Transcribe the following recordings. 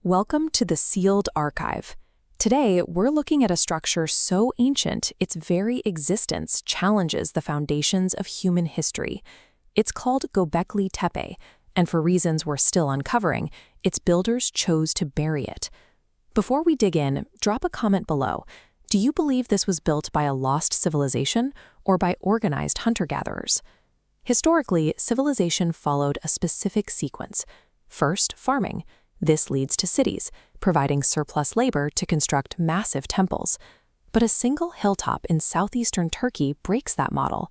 Welcome to the Sealed Archive. Today, we're looking at a structure so ancient, its very existence challenges the foundations of human history. It's called Gobekli Tepe, and for reasons we're still uncovering, its builders chose to bury it. Before we dig in, drop a comment below. Do you believe this was built by a lost civilization or by organized hunter-gatherers? Historically, civilization followed a specific sequence. First, farming. This leads to cities, providing surplus labor to construct massive temples. But a single hilltop in southeastern Turkey breaks that model.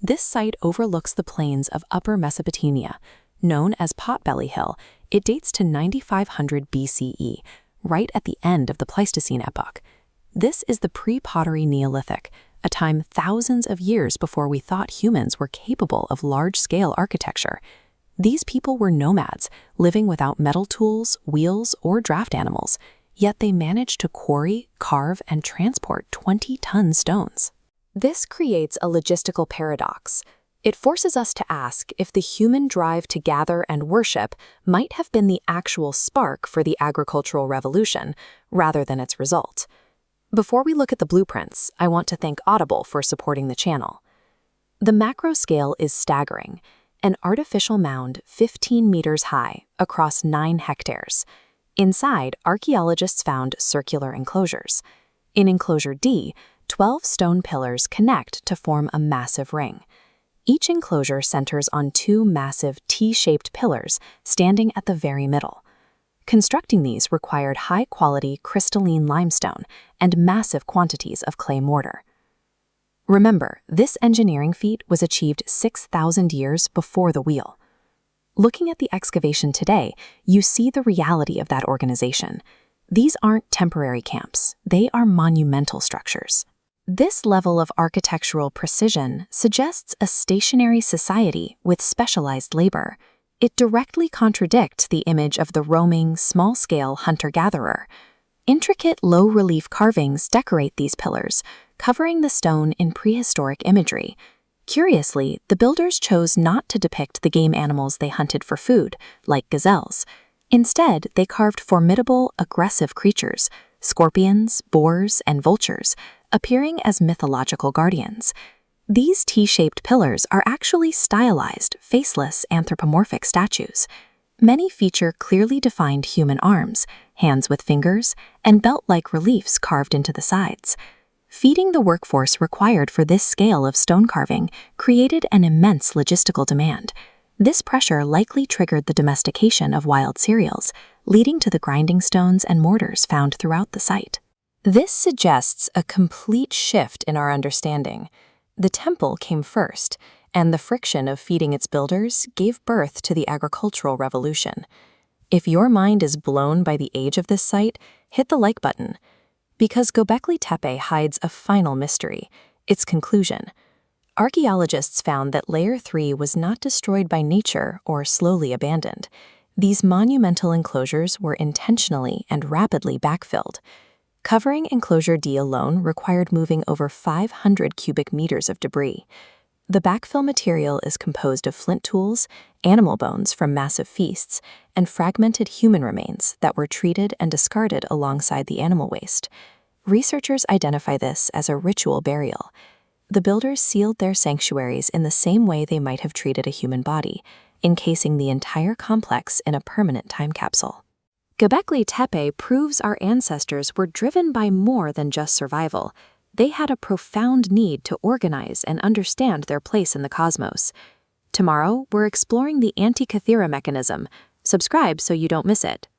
This site overlooks the plains of Upper Mesopotamia. Known as Potbelly Hill, it dates to 9500 BCE, right at the end of the Pleistocene epoch. This is the pre-pottery Neolithic, a time thousands of years before we thought humans were capable of large-scale architecture. These people were nomads, living without metal tools, wheels, or draft animals, yet they managed to quarry, carve, and transport 20-ton stones. This creates a logistical paradox. It forces us to ask if the human drive to gather and worship might have been the actual spark for the agricultural revolution, rather than its result. Before we look at the blueprints, I want to thank Audible for supporting the channel. The macro scale is staggering. An artificial mound 15 meters high across 9 hectares. Inside, archaeologists found circular enclosures. In Enclosure D, 12 stone pillars connect to form a massive ring. Each enclosure centers on 2 massive T-shaped pillars standing at the very middle. Constructing these required high-quality crystalline limestone and massive quantities of clay mortar. Remember, this engineering feat was achieved 6,000 years before the wheel. Looking at the excavation today, you see the reality of that organization. These aren't temporary camps, they are monumental structures. This level of architectural precision suggests a stationary society with specialized labor. It directly contradicts the image of the roaming, small-scale hunter-gatherer. Intricate low-relief carvings decorate these pillars, covering the stone in prehistoric imagery. Curiously, the builders chose not to depict the game animals they hunted for food, like gazelles. Instead, they carved formidable, aggressive creatures, scorpions, boars, and vultures, appearing as mythological guardians. These T-shaped pillars are actually stylized, faceless anthropomorphic statues. Many feature clearly defined human arms, hands with fingers, and belt-like reliefs carved into the sides. Feeding the workforce required for this scale of stone carving created an immense logistical demand. This pressure likely triggered the domestication of wild cereals, leading to the grinding stones and mortars found throughout the site. This suggests a complete shift in our understanding. The temple came first, and the friction of feeding its builders gave birth to the agricultural revolution. If your mind is blown by the age of this site, hit the like button. Because Gobekli Tepe hides a final mystery, its conclusion. Archaeologists found that Layer 3 was not destroyed by nature or slowly abandoned. These monumental enclosures were intentionally and rapidly backfilled. Covering Enclosure D alone required moving over 500 cubic meters of debris. The backfill material is composed of flint tools, animal bones from massive feasts, and fragmented human remains that were treated and discarded alongside the animal waste. Researchers identify this as a ritual burial. The builders sealed their sanctuaries in the same way they might have treated a human body, encasing the entire complex in a permanent time capsule. Gobekli Tepe proves our ancestors were driven by more than just survival. They had a profound need to organize and understand their place in the cosmos. Tomorrow, we're exploring the Antikythera mechanism. Subscribe so you don't miss it.